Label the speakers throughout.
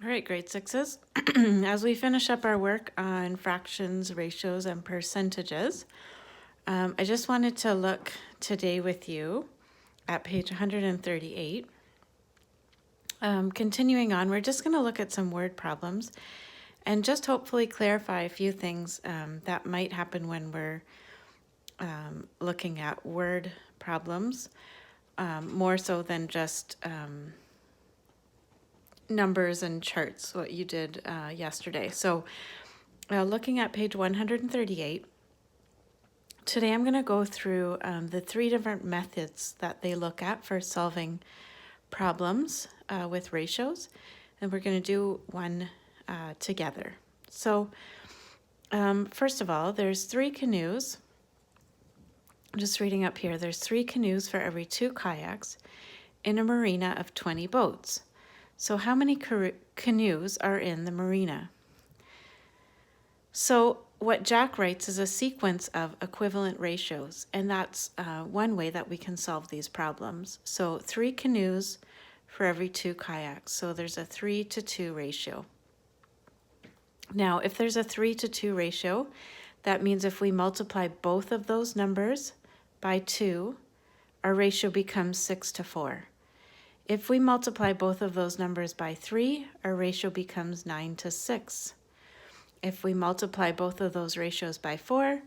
Speaker 1: All right, grade sixes. As we finish up our work on fractions, ratios, and percentages, I just wanted to look today with you at page 138. Continuing on, we're just going to look at some word problems and just hopefully clarify a few things that might happen when we're looking at word problems, more so than just numbers and charts, what you did yesterday. So looking at page 138, today I'm going to go through the three different methods that they look at for solving problems with ratios, and we're going to do one together. So first of all, there's 3 canoes. I'm just reading up here. There's 3 canoes for every 2 kayaks in a marina of 20 boats. So how many canoes are in the marina? So what Jack writes is a sequence of equivalent ratios, and that's one way that we can solve these problems. So 3 canoes for every 2 kayaks. So there's a 3-to-2 ratio. Now, if there's a 3-to-2 ratio, that means if we multiply both of those numbers by 2, our ratio becomes 6-to-4. If we multiply both of those numbers by 3, our ratio becomes 9-to-6. If we multiply both of those ratios by 4,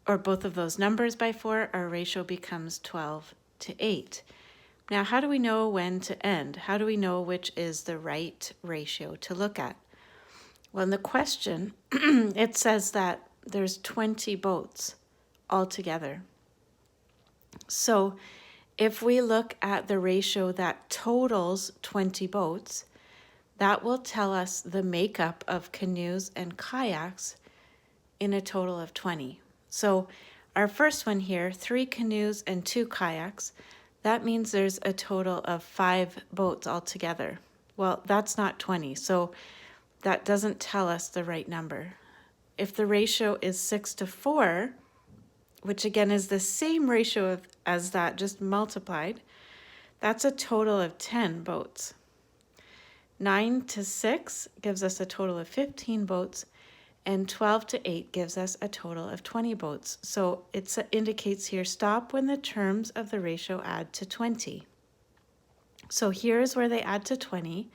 Speaker 1: or both of those numbers by 4, our ratio becomes 12-to-8. Now, how do we know when to end? How do we know which is the right ratio to look at? Well, in the question, it says that there's 20 boats altogether. So if we look at the ratio that totals 20 boats, that will tell us the makeup of canoes and kayaks in a total of 20. So our first one here, 3 canoes and 2 kayaks, that means there's a total of 5 boats altogether. Well, that's not 20, so that doesn't tell us the right number. If the ratio is 6-to-4, which again is the same ratio as that, just multiplied, that's a total of 10 boats. 9-to-6 gives us a total of 15 boats, and 12-to-8 gives us a total of 20 boats. So it indicates here, stop when the terms of the ratio add to 20. So here's where they add to 20,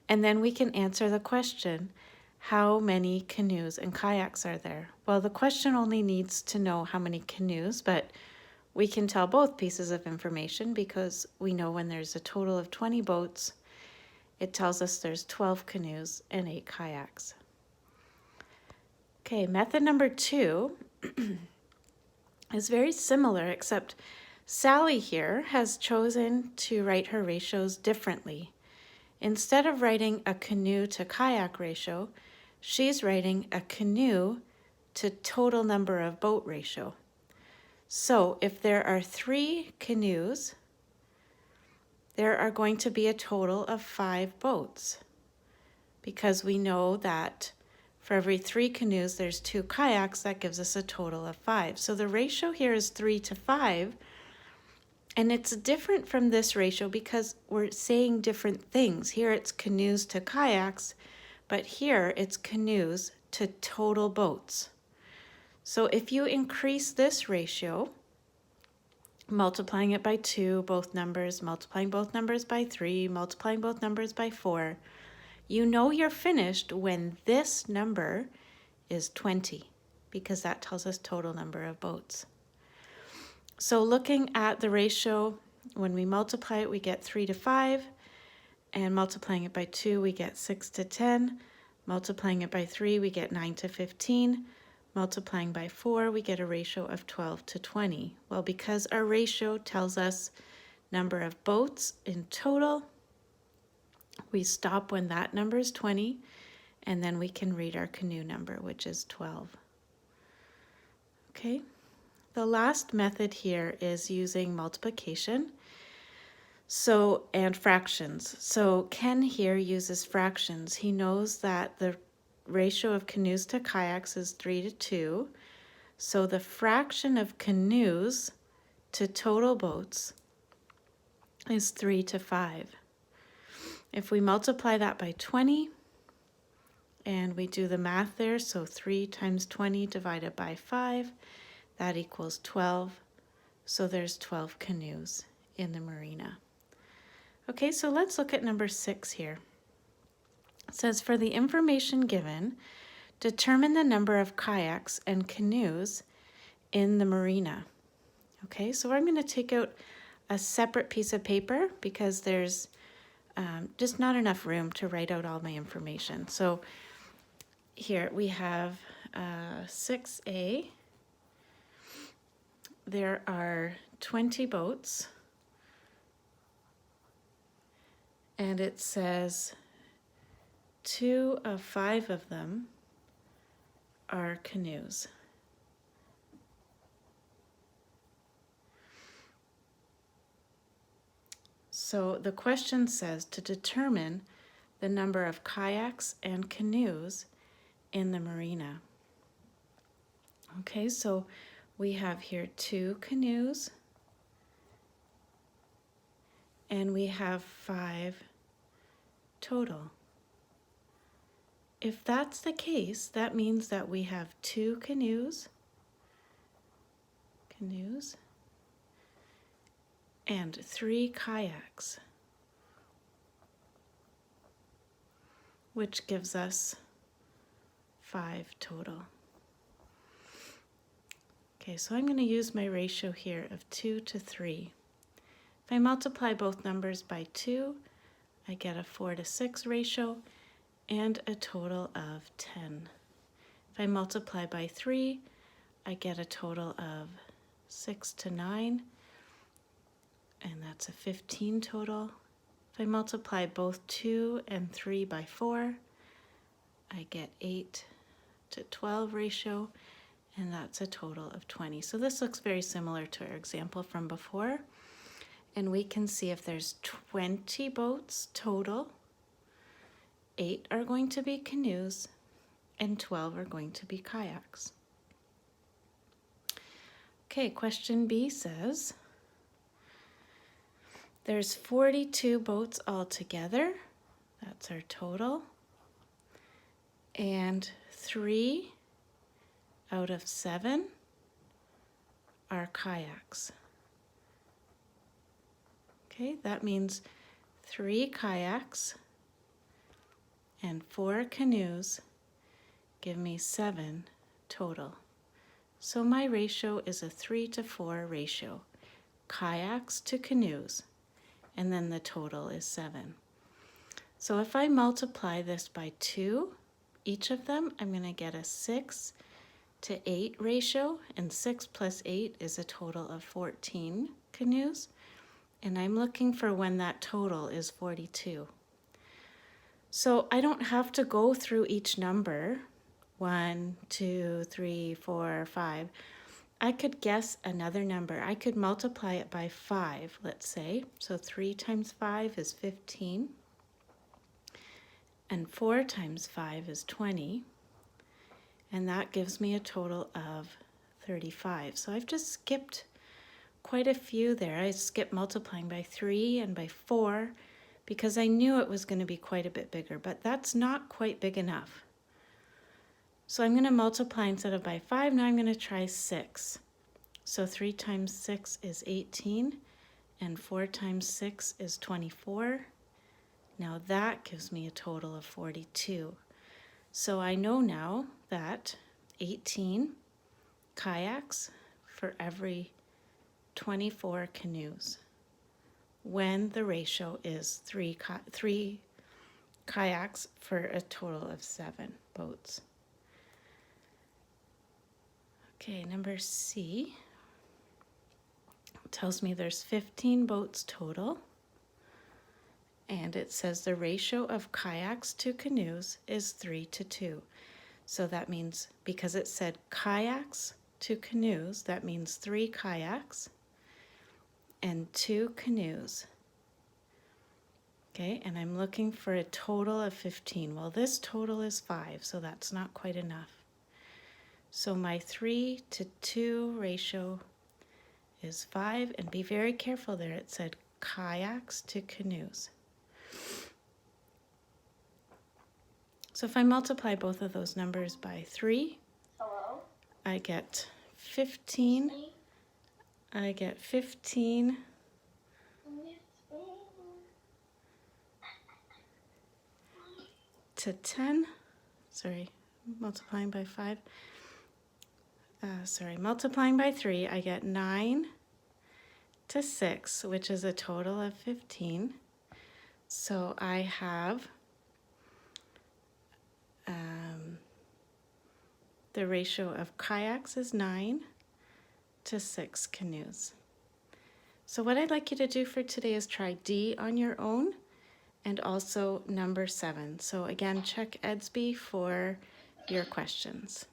Speaker 1: and then we can answer the question, how many canoes and kayaks are there? Well, the question only needs to know how many canoes, but we can tell both pieces of information because we know when there's a total of 20 boats, it tells us there's 12 canoes and 8 kayaks. Okay, method number 2 is very similar, except Sally here has chosen to write her ratios differently. Instead of writing a canoe to kayak ratio, she's writing a canoe to total number of boat ratio. So if there are 3 canoes, there are going to be a total of 5 boats, because we know that for every 3 canoes, there's 2 kayaks. That gives us a total of 5. So the ratio here is 3-to-5, and it's different from this ratio because we're saying different things. Here it's canoes to kayaks, but here it's canoes to total boats. So if you increase this ratio, multiplying it by 2, both numbers, multiplying both numbers by 3, multiplying both numbers by 4, you know you're finished when this number is 20, because that tells us total number of boats. So looking at the ratio, when we multiply it, we get 3-to-5, and multiplying it by 2, we get 6-to-10, multiplying it by 3, we get 9-to-15, multiplying by 4, we get a ratio of 12-to-20. Well, because our ratio tells us number of boats in total, we stop when that number is 20, and then we can read our canoe number, which is 12. Okay, the last method here is using multiplication and fractions. So Ken here uses fractions. He knows that the ratio of canoes to kayaks is 3-to-2, so the fraction of canoes to total boats is 3-to-5. If we multiply that by 20, and we do the math there, so 3 times 20 divided by 5, that equals 12. So there's 12 canoes in the marina. Okay, so let's look at number 6 here. It says, for the information given, determine the number of kayaks and canoes in the marina. Okay, so I'm going to take out a separate piece of paper because there's just not enough room to write out all my information. So here we have 6A. There are 20 boats, and it says 2 of 5 of them are canoes. So the question says to determine the number of kayaks and canoes in the marina. Okay, so we have here 2 canoes and we have 5 total. If that's the case, that means that we have 2 canoes, and 3 kayaks, which gives us 5 total. Okay, so I'm going to use my ratio here of 2 to 3. If I multiply both numbers by 2, I get a 4 to 6 ratio and a total of 10. If I multiply by 3, I get a total of 6 to 9, and that's a 15 total. If I multiply both 2 and 3 by 4, I get 8 to 12 ratio, and that's a total of 20. So this looks very similar to our example from before. And we can see if there's 20 boats total, 8 are going to be canoes, and 12 are going to be kayaks. Okay, question B says, there's 42 boats altogether, that's our total, and 3 out of 7 are kayaks. Okay, that means 3 kayaks and 4 canoes give me 7 total. So my ratio is a 3 to 4 ratio, kayaks to canoes, and then the total is 7. So if I multiply this by 2, each of them, I'm going to get a 6 to 8 ratio, and 6 plus 8 is a total of 14 canoes, and I'm looking for when that total is 42. So I don't have to go through each number, 1, 2, 3, 4, 5. I could guess another number. I could multiply it by 5, let's say. So 3 times 5 is 15, and 4 times 5 is 20, and that gives me a total of 35. So I've just skipped quite a few there. I skipped multiplying by 3 and by 4 because I knew it was going to be quite a bit bigger, but that's not quite big enough. So I'm going to multiply instead of by 5, now I'm going to try 6. So 3 times 6 is 18, and 4 times 6 is 24. Now that gives me a total of 42. So I know now that 18 kayaks for every 24 canoes when the ratio is 3 kayaks for a total of 7 boats. Okay, number C tells me there's 15 boats total, and it says the ratio of kayaks to canoes is 3 to 2. So that means, because it said kayaks to canoes, that means 3 kayaks and 2 canoes. Okay, and I'm looking for a total of 15. Well, this total is 5, so that's not quite enough. So my 3 to 2 ratio is 5, and be very careful there. It said kayaks to canoes. So if I multiply both of those numbers by 3,
Speaker 2: Hello?
Speaker 1: I get 15. I get 15 to 10. Sorry, multiplying by 5. Multiplying by 3, I get 9 to 6, which is a total of 15. So I have the ratio of kayaks is 9 to 6 canoes. So what I'd like you to do for today is try D on your own and also number 7. So again, check Edsby for your questions.